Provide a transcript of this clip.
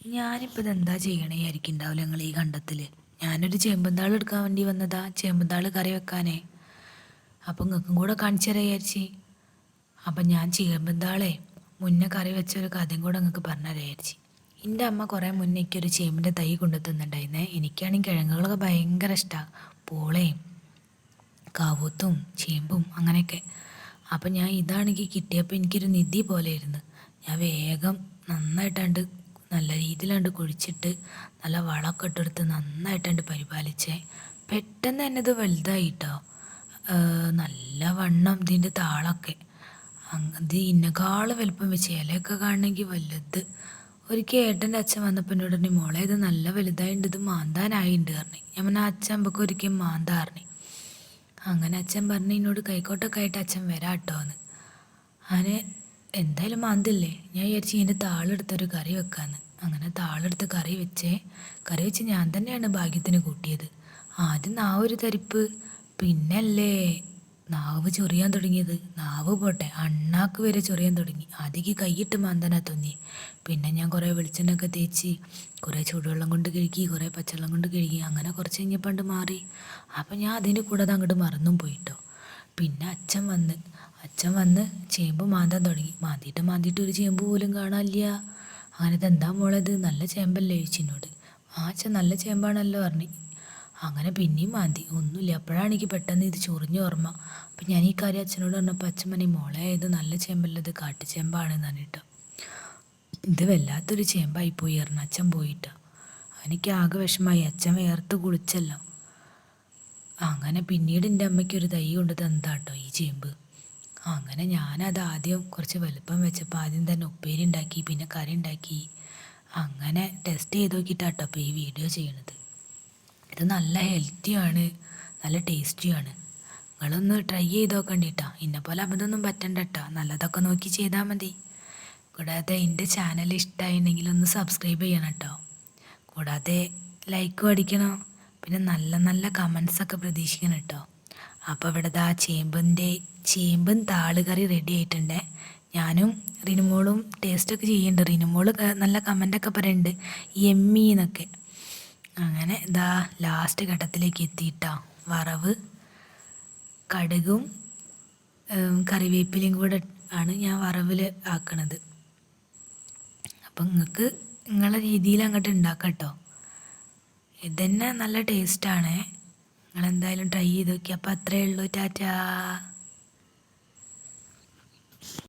ഞാനിപ്പോൾ ഇതെന്താ ചെയ്യണേ വിചാരിക്കുന്നുണ്ടാവില്ല നിങ്ങൾ ഈ കണ്ടത്തിൽ. ഞാനൊരു ചേമ്പുംതാൾ എടുക്കാൻ വേണ്ടി വന്നതാ, ചേമ്പുംതാൾ കറി വെക്കാനേ. അപ്പം നിങ്ങൾക്കും കൂടെ കാണിച്ചു തരാം വിചാരിച്ച്. അപ്പം ഞാൻ ചേമ്പുംതാളെ മുന്നേ കറി വെച്ച ഒരു കഥയും കൂടെ നിങ്ങൾക്ക് പറഞ്ഞു തരാം വിചാരിച്ച്. എൻ്റെ അമ്മ കുറേ മുന്നേ എനിക്കൊരു ചേമ്പിൻ്റെ തൈ കൊണ്ടു തന്നിട്ടുണ്ടായിരുന്നേ. എനിക്കാണെങ്കിൽ കിഴങ്ങുകളൊക്കെ ഭയങ്കര ഇഷ്ടമാണ്. പൂളയും കാവൂത്തും ചേമ്പും അങ്ങനെയൊക്കെ. അപ്പം ഞാൻ ഇതാണെങ്കിൽ കിട്ടിയപ്പോൾ എനിക്കൊരു നിധി പോലെ ഇരുന്ന്. ഞാൻ വേഗം നന്നായിട്ടാണ്ട് നല്ല രീതിയിലാണ്ട് കുഴിച്ചിട്ട് നല്ല വളമൊക്കെ ഇട്ടെടുത്ത് നന്നായിട്ടാണ്ട് പരിപാലിച്ചേ. പെട്ടെന്ന് തന്നെ ഇത് വലുതായിട്ടോ. നല്ല വണ്ണം ഇതിൻ്റെ താളൊക്കെ. ഇത് ഇന്നേക്കാളും വലുപ്പം വെച്ച് ഇലയൊക്കെ കാണണമെങ്കിൽ വലുത്. ഒരിക്കൽ ഏട്ടൻ്റെ അച്ഛൻ വന്നപ്പോൾ എന്നോട് പറഞ്ഞു, മോളെ ഇത് നല്ല വലുതായിട്ടുണ്ട്, ഇത് മാന്താനായിട്ടുണ്ട് പറഞ്ഞു. ഞാൻ പറഞ്ഞാൽ അച്ഛൻ നമുക്ക് ഒരിക്കലും മാന്താ പറഞ്ഞു. അങ്ങനെ അച്ഛൻ പറഞ്ഞു എന്നോട് കൈക്കോട്ടൊക്കെ ആയിട്ട് അച്ഛൻ വരാം കേട്ടോ എന്ന്. അങ്ങനെ എന്തായാലും മാന്തില്ലേ, ഞാൻ വിചാരിച്ചു ഇതിൻ്റെ താളെടുത്തൊരു കറി വെക്കാമെന്ന്. അങ്ങനെ താളെടുത്ത് കറി വെച്ച് ഞാൻ തന്നെയാണ് ഭാഗ്യത്തിന് കൂട്ടിയത്. ആദ്യം നാവ് ഒരു തരിപ്പ്, പിന്നല്ലേ നാവ് ചൊറിയാൻ തുടങ്ങിയത്. നാവ് പോട്ടെ, അണ്ണാക്ക് വരെ ചൊറിയാൻ തുടങ്ങി. ആദ്യം കൈയിട്ട് മാന്താനാ തോന്നി. പിന്നെ ഞാൻ കുറേ വെളിച്ചെണ്ണയൊക്കെ തേച്ച് കുറേ ചൂടുവെള്ളം കൊണ്ട് കഴുകി, കുറേ പച്ചവെള്ളം കൊണ്ട് കഴുകി. അങ്ങനെ കുറച്ച് കഴിഞ്ഞപ്പോൾ മാറി. അപ്പം ഞാൻ അതിൻ്റെ കൂടെ അത് അങ്ങോട്ട് മറന്നും പോയിട്ടോ. പിന്നെ അച്ഛൻ വന്ന് ചേമ്പ് മാന്താൻ തുടങ്ങി. മാന്തിയിട്ട് ഒരു ചേമ്പ് പോലും കാണാനില്ല. അങ്ങനെ ഇതെന്താ മോളെ ഇത് നല്ല ചേമ്പല്ലേ ചോദിച്ചെന്നോട്. ആ അച്ഛൻ നല്ല ചേമ്പാണല്ലോ പറഞ്ഞു. അങ്ങനെ പിന്നെയും മാന്തി, ഒന്നുമില്ല. അപ്പോഴാണ് എനിക്ക് പെട്ടെന്ന് ഇത് ചൊറിഞ്ഞ ഓർമ്മ. അപ്പം ഞാൻ ഈ കാര്യം അച്ഛനോട് പറഞ്ഞപ്പോൾ അച്ഛൻ പറഞ്ഞു, മോളെ ഇത് നല്ല ചേമ്പല്ല, ഇത് കാട്ടുചേമ്പാണെന്ന് പറഞ്ഞിട്ടോ. ഇത് വല്ലാത്തൊരു ചേമ്പായിപ്പോയി പറഞ്ഞു അച്ഛൻ പോയിട്ടോ. എനിക്ക് ആകെ വിഷമായി. അച്ഛൻ വേർത്ത് കുളിച്ചല്ലോ. അങ്ങനെ പിന്നീട് എൻ്റെ അമ്മയ്ക്കൊരു തൈ കൊണ്ട് തന്നതാട്ടോ ഈ ചേമ്പ്. അങ്ങനെ ഞാനത് ആദ്യം കുറച്ച് വലുപ്പം വെച്ചപ്പോൾ ആദ്യം തന്നെ ഉപ്പേരി ഉണ്ടാക്കി, പിന്നെ കറി ഉണ്ടാക്കി. അങ്ങനെ ടെസ്റ്റ് ചെയ്ത് നോക്കിയിട്ടാട്ടോ അപ്പോൾ ഈ വീഡിയോ ചെയ്യണത്. ഇത് നല്ല ഹെൽത്തിയാണ്, നല്ല ടേസ്റ്റിയാണ്. നിങ്ങളൊന്ന് ട്രൈ ചെയ്ത് നോക്കണ്ടിട്ടാ. ഇന്നെപ്പോലെ അബദ്ധമൊന്നും പറ്റണ്ട കേട്ടോ, നല്ലതൊക്കെ നോക്കി ചെയ്താൽ മതി. കൂടാതെ എൻ്റെ ചാനൽ ഇഷ്ടമായിട്ടുണ്ടെങ്കിൽ ഒന്ന് സബ്സ്ക്രൈബ് ചെയ്യണം കേട്ടോ. കൂടാതെ ലൈക്കും അടിക്കണം. പിന്നെ നല്ല നല്ല കമൻസൊക്കെ പ്രതീക്ഷിക്കണം കേട്ടോ. അപ്പോൾ ഇവിടെ ദാ ചേമ്പും താള് കറി റെഡി ആയിട്ടുണ്ട്. ഞാനും റിനുമോളും ടേസ്റ്റൊക്കെ ചെയ്യുന്നുണ്ട്. റിനുമോള് നല്ല കമൻ്റൊക്കെ പറയുന്നുണ്ട്, യമ്മി എന്നൊക്കെ. അങ്ങനെ ഇതാ ലാസ്റ്റ് ഘട്ടത്തിലേക്ക് എത്തിയിട്ടോ. വറവ്, കടുകും കറിവേപ്പിലയും കൂടെ ആണ് ഞാൻ വറവിൽ ആക്കണത്. അപ്പം നിങ്ങൾക്ക് നിങ്ങളെ രീതിയിൽ അങ്ങോട്ട് ഉണ്ടാക്കാം കേട്ടോ. ഇതന്നെ നല്ല ടേസ്റ്റാണ്. നിങ്ങളെന്തായാലും ട്രൈ ചെയ്ത് നോക്കി. അപ്പോൾ അത്രയേ ഉള്ളൂ. ടാറ്റാ.